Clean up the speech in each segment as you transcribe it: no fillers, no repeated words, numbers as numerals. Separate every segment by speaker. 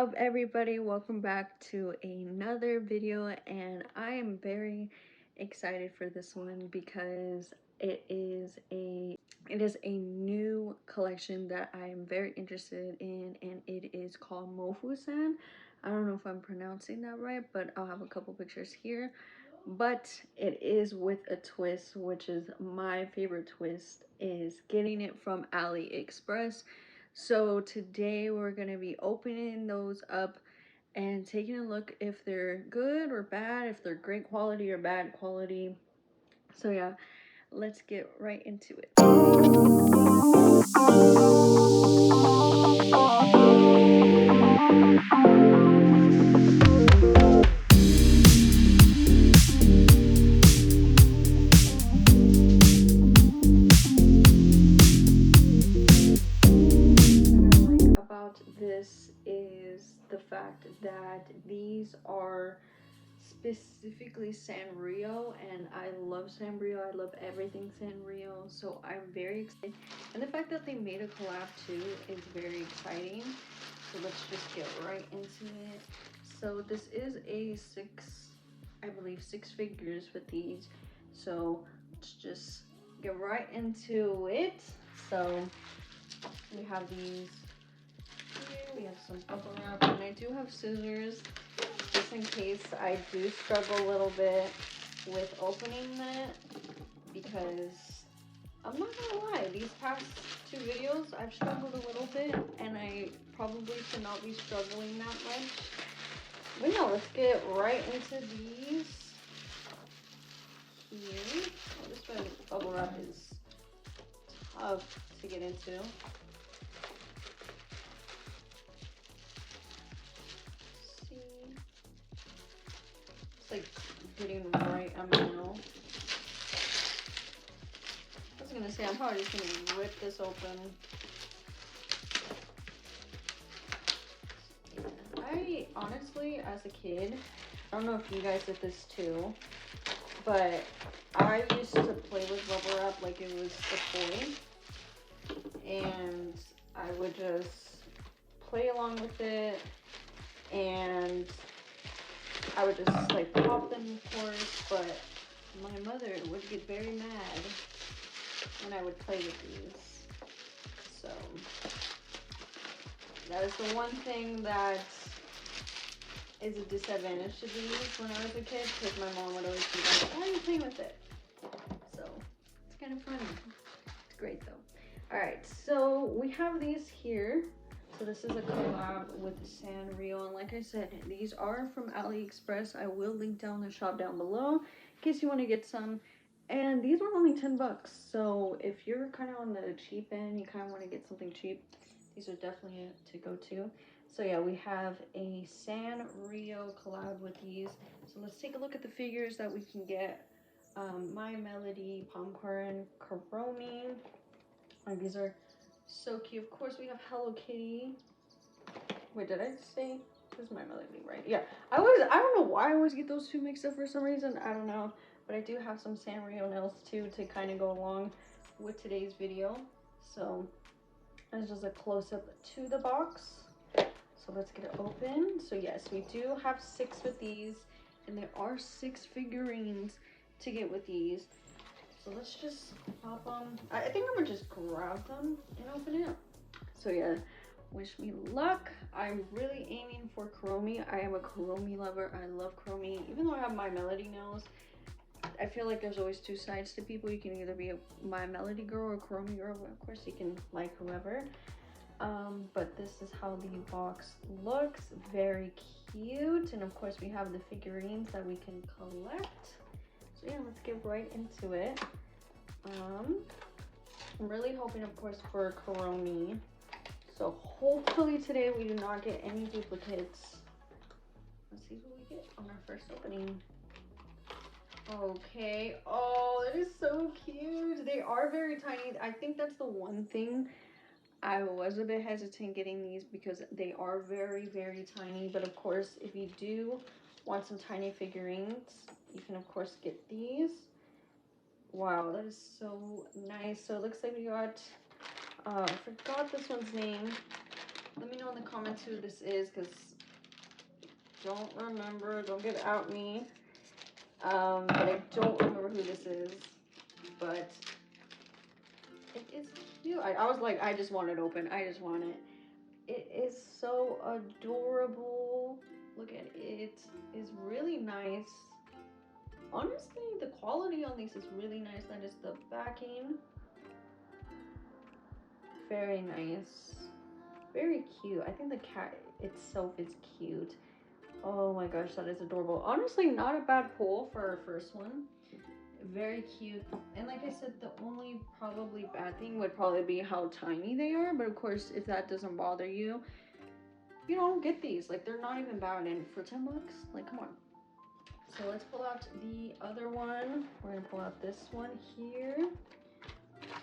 Speaker 1: up, everybody? Welcome back to another video, and I am very excited for this one because it is a new collection that I am very interested in, and it is called Mofusands. I don't know if I'm pronouncing that right, but I'll have a couple pictures here. But it is with a twist, which is my favorite twist, is getting it from AliExpress. So today we're going to be opening those up and taking a look if they're good or bad, if they're great quality or bad quality. So yeah, let's get right into it. This is the fact that these are specifically Sanrio, and I love Sanrio. I love everything Sanrio, so I'm very excited. And the fact that they made a collab too is very exciting. So let's just get right into it. So this is a I believe six figures with these. So let's just get right into it. So we have these. We have some bubble wrap, and I do have scissors just in case I do struggle a little bit with opening that, because I'm not gonna lie, these past two videos I've struggled a little bit, and I probably should not be struggling that much. But yeah, let's get right into these here. Oh, this bubble wrap is tough to get into. It's like getting right amount. I was gonna say, I'm probably just gonna rip this open. I honestly, as a kid, I don't know if you guys did this too, but I used to play with bubble wrap like it was a toy, and I would just play along with it, and I would just like pop them, of course, but my mother would get very mad when I would play with these. So that is the one thing that is a disadvantage to these when I was a kid, because my mom would always be like, why are you playing with it? So it's kind of fun. It's great though. Alright, so we have these here. So this is a collab with Sanrio, and like I said, these are from AliExpress. I will link down the shop down below in case you want to get some. And these were only 10 bucks. So if you're kind of on the cheap end, you kind of want to get something cheap, these are definitely to go to. So yeah, we have a Sanrio collab with these. So let's take a look at the figures that we can get. My Melody, Popcorn, Karomi. Like, these are so cute. Of course, we have Hello Kitty. Wait, did I say this is My Melody, right? Yeah. I don't know why I always get those two mixed up for some reason. I don't know. But I do have some Sanrio nails too to kind of go along with today's video. So that's just a close-up to the box. So let's get it open. So yes, we do have 6 with these, and there are 6 figurines to get with these. So let's just pop them. I think I'm gonna just grab them and open it. So yeah, wish me luck. I'm really aiming for Karomi. I am a Karomi lover. I love Karomi. Even though I have My Melody nails, I feel like there's always two sides to people. You can either be a My Melody girl or Karomi girl. Of course, you can like whoever. But this is how the box looks. Very cute. And of course, we have the figurines that we can collect. So yeah, let's get right into it. I'm really hoping, of course, for Karomi. So hopefully today we do not get any duplicates. Let's see what we get on our first opening. Okay. Oh, it is so cute. They are very tiny. I think that's the one thing I was a bit hesitant getting these, because they are very, very tiny. But of course, if you do want some tiny figurines, you can of course get these. Wow, that is so nice. So it looks like we got, I forgot this one's name. Let me know in the comments who this is, because don't remember. Don't get out me. But I don't remember who this is. But it is cute. I was like, I just want it open. I just want it. It is so adorable. Look at it. It's really nice. Honestly, the quality on these is really nice. That is the backing. Very nice. Very cute. I think the cat itself is cute. Oh my gosh, that is adorable. Honestly, not a bad pull for our first one. Very cute. And like I said, the only probably bad thing would probably be how tiny they are. But of course, if that doesn't bother you, you know, get these. Like, they're not even bad. And for 10 bucks, like, come on. So let's pull out the other one. We're gonna pull out this one here.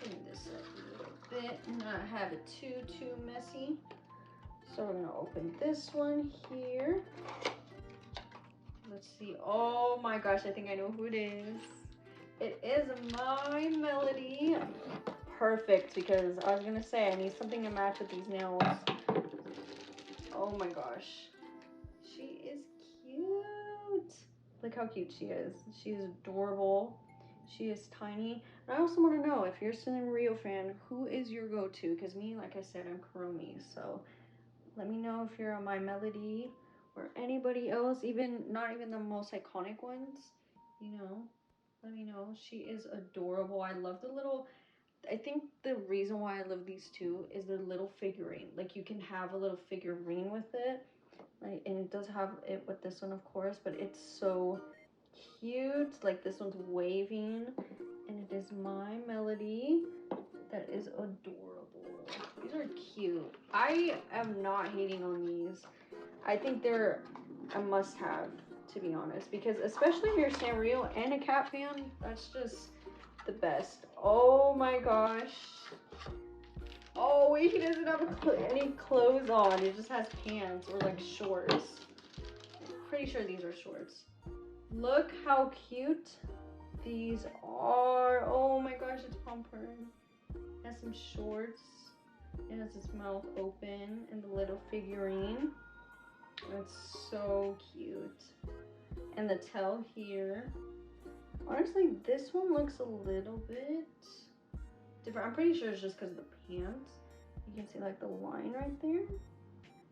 Speaker 1: Clean this up a little bit, not have it too messy. So we're gonna open this one here. Let's see. Oh my gosh, I think I know who it is. It is My Melody. Perfect, because I was gonna say I need something to match with these nails. Oh my gosh. She is cute. Look how cute she is. She is adorable. She is tiny. And I also want to know, if you're a Sanrio fan, who is your go-to? Because me, like I said, I'm Kuromi. So let me know if you're a My Melody or anybody else, even not even the most iconic ones. You know, let me know. She is adorable. I love the little... I think the reason why I love these two is the little figurine. Like, you can have a little figurine with it. Like, and it does have it with this one, of course, but it's so cute. Like, this one's waving, and it is My Melody. That is adorable. These are cute. I am not hating on these. I think they're a must-have, to be honest, because especially if you're Sanrio and a cat fan, that's just the best. Oh my gosh. Oh wait, he doesn't have any clothes on. He just has pants or like shorts. I'm pretty sure these are shorts. Look how cute these are. Oh my gosh, it's Pompern. Has some shorts. It has its mouth open and the little figurine. That's so cute. And the tail here. Honestly, this one looks a little bit different. I'm pretty sure it's just because of the pants. You can see like the line right there.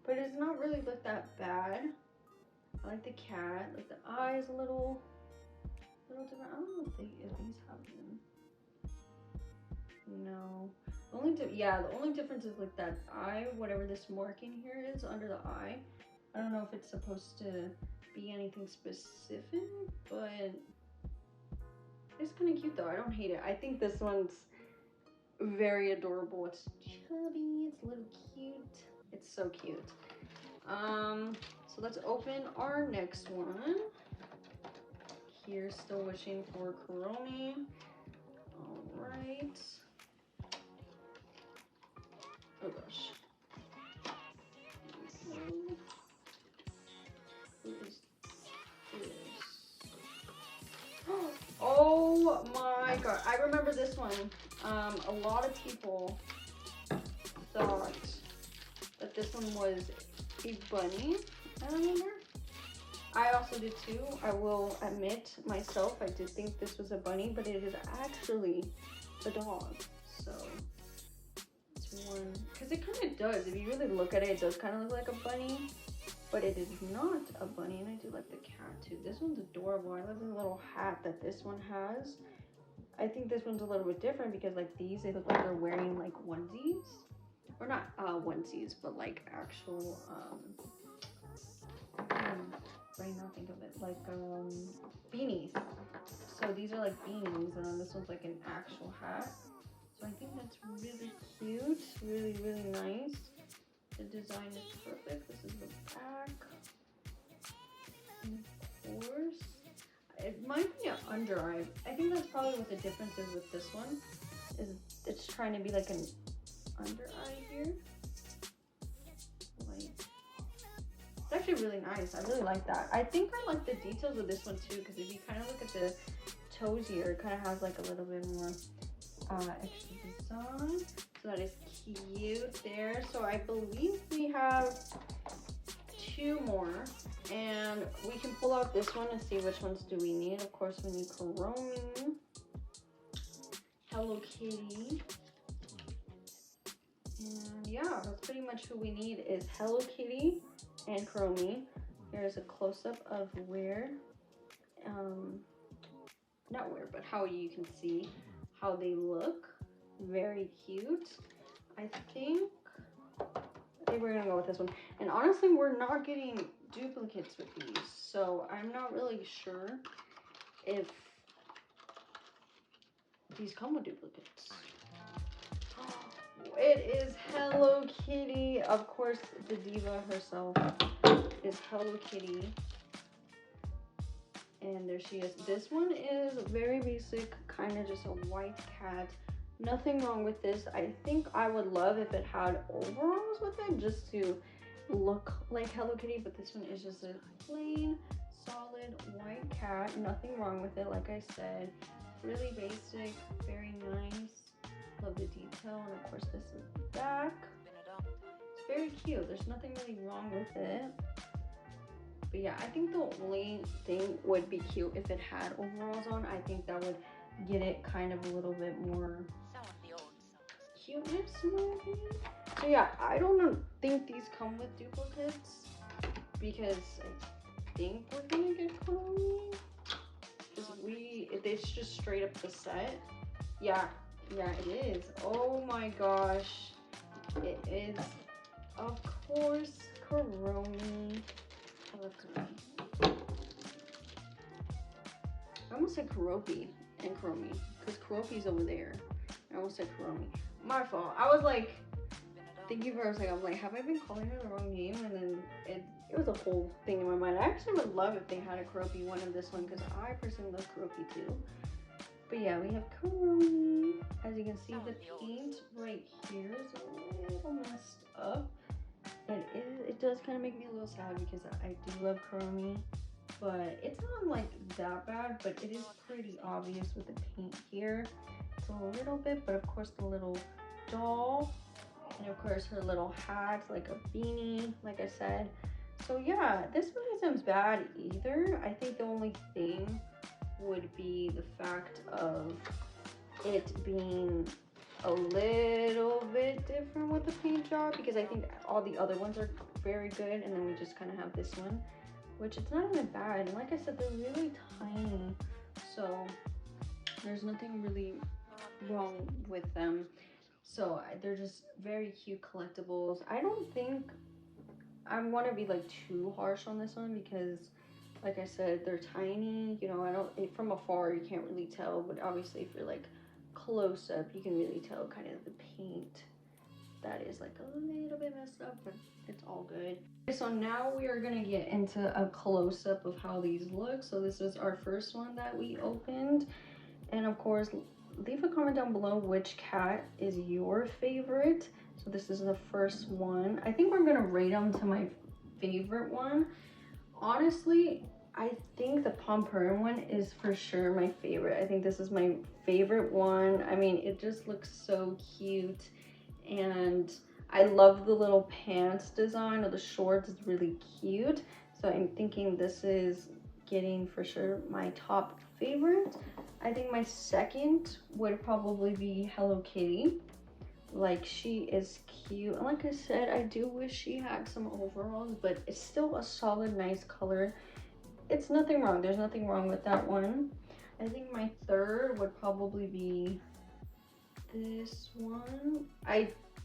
Speaker 1: But it does not really look that bad. I like the cat. Like the eyes a little different. I don't know if these have them. No. The only difference is like that eye, whatever this marking here is under the eye. I don't know if it's supposed to be anything specific, but it's kind of cute though. I don't hate it. I think this one's very adorable. It's chubby, it's a little cute. It's so cute. So let's open our next one. Here, still wishing for Kuromi. All right. Oh gosh. Who is this? Oh my god. I remember this one. A lot of people thought that this one was a bunny. I remember. I also did too. I will admit myself, I did think this was a bunny, but it is actually a dog. So it's one, because it kind of does. If you really look at it, it does kind of look like a bunny, but it is not a bunny. And I do like the cat too. This one's adorable. I love the little hat that this one has. I think this one's a little bit different because like these, they look like they're wearing like onesies, or not onesies, but like actual right now think of it like beanies. So these are like beanies, and then this one's like an actual hat. So I think that's really cute, really nice. The design is perfect. This is the back, and of course it might be an under eye. I think that's probably what the difference is with this one, is it's trying to be like an under eye here. Like, it's actually really nice. I really like that. I think I like the details of this one too, because if you kind of look at the toes here, it kind of has like a little bit more extra design. So that is cute there. So I believe we have 2 more, and we can pull out this one and see which ones do we need. Of course, we need Kawaii, Hello Kitty, and yeah, that's pretty much who we need is Hello Kitty and Kawaii. Here's a close-up of where, not where, but how you can see how they look. Very cute. I think we're gonna go with this one. And honestly, we're not getting duplicates with these, so I'm not really sure if these come with duplicates. It is Hello Kitty. Of course, the diva herself is Hello Kitty. And there she is. This one is very basic, kind of just a white cat. Nothing wrong with this. I think I would love if it had overalls with it just to look like Hello Kitty, but this one is just a plain, solid white cat. Nothing wrong with it, like I said. Really basic, very nice. Love the detail, and of course this is the back. It's very cute. There's nothing really wrong with it. But yeah, I think the only thing would be cute if it had overalls on. I think that would get it kind of a little bit more cuteness in my opinion. So yeah, I don't think these come with duplicates because I think we're gonna get Kawaii. Because it's just straight up the set. Yeah, it is. Oh my gosh. It is, of course, Kawaii. I love Kawaii. I almost said Karopi and Kawaii because Karopi's over there. I almost said Kawaii. My fault. I was like thinking for a second. I'm like, have I been calling her the wrong name? And then it was a whole thing in my mind. I actually would love if they had a Karopi one of this one because I personally love Karopi too. But yeah, we have Kawaii. As you can see, the paint right here is a little messed up. It does kind of make me a little sad because I do love Kawaii, but it's not like that bad, but it is pretty obvious with the paint here. It's a little bit, but of course the little doll, and of course her little hat, like a beanie, like I said. So yeah, this one isn't bad either. I think the only thing would be the fact of it being a little bit different with the paint job, because I think all the other ones are very good, and then we just kind of have this one, which it's not even bad. And like I said, they're really tiny, so there's nothing really wrong with them. So they're just very cute collectibles. I don't think I want to be like too harsh on this one because like I said, they're tiny, you know. From afar you can't really tell, but obviously if you're like close up you can really tell kind of the paint that is like a little bit messed up, but it's all good. So now we are gonna get into a close-up of how these look. So this is our first one that we opened, and of course leave a comment down below which cat is your favorite. So this is the first one. I think we're gonna rate them to my favorite one. Honestly, I think the Pomperm one is for sure my favorite. I think this is my favorite one. I mean, it just looks so cute, and I love the little pants design, or the shorts is really cute. So I'm thinking this is getting for sure my top favorite. I think my second would probably be Hello Kitty. Like, she is cute, and like I said, I do wish she had some overalls, but it's still a solid, nice color. It's nothing wrong. There's nothing wrong with that one. I think my third would probably be this one.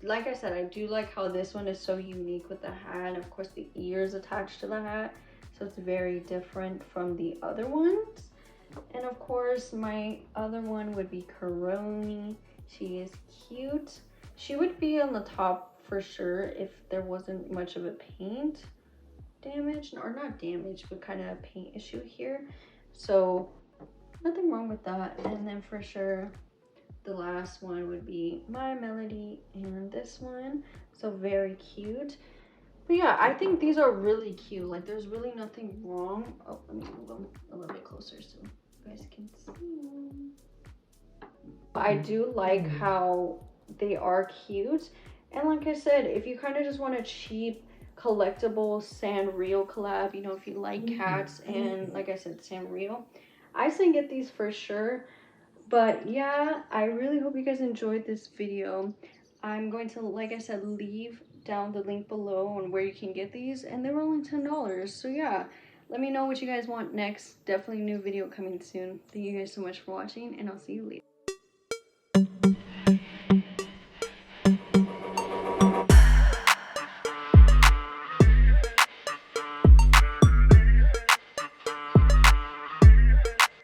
Speaker 1: Like I said, I do like how this one is so unique with the hat, and of course the ears attached to the hat, so it's very different from the other ones. And of course my other one would be Kawaii. She is cute. She would be on the top for sure if there wasn't much of a paint damage, or not damage, but kind of a paint issue here. So nothing wrong with that. And then for sure the last one would be My Melody, and this one. So very cute. But yeah, I think these are really cute. Like, there's really nothing wrong. Oh, let me move them a little bit closer so you guys can see them. I do like how they are cute, and like I said, if you kind of just want a cheap collectible Sanrio collab. You know, if you like cats and, like I said, Sanrio. I say get these for sure. But yeah, I really hope you guys enjoyed this video. I'm going to, like I said, leave down the link below on where you can get these, and they were only $10. So yeah, let me know what you guys want next. Definitely a new video coming soon. Thank you guys so much for watching, and I'll see you later.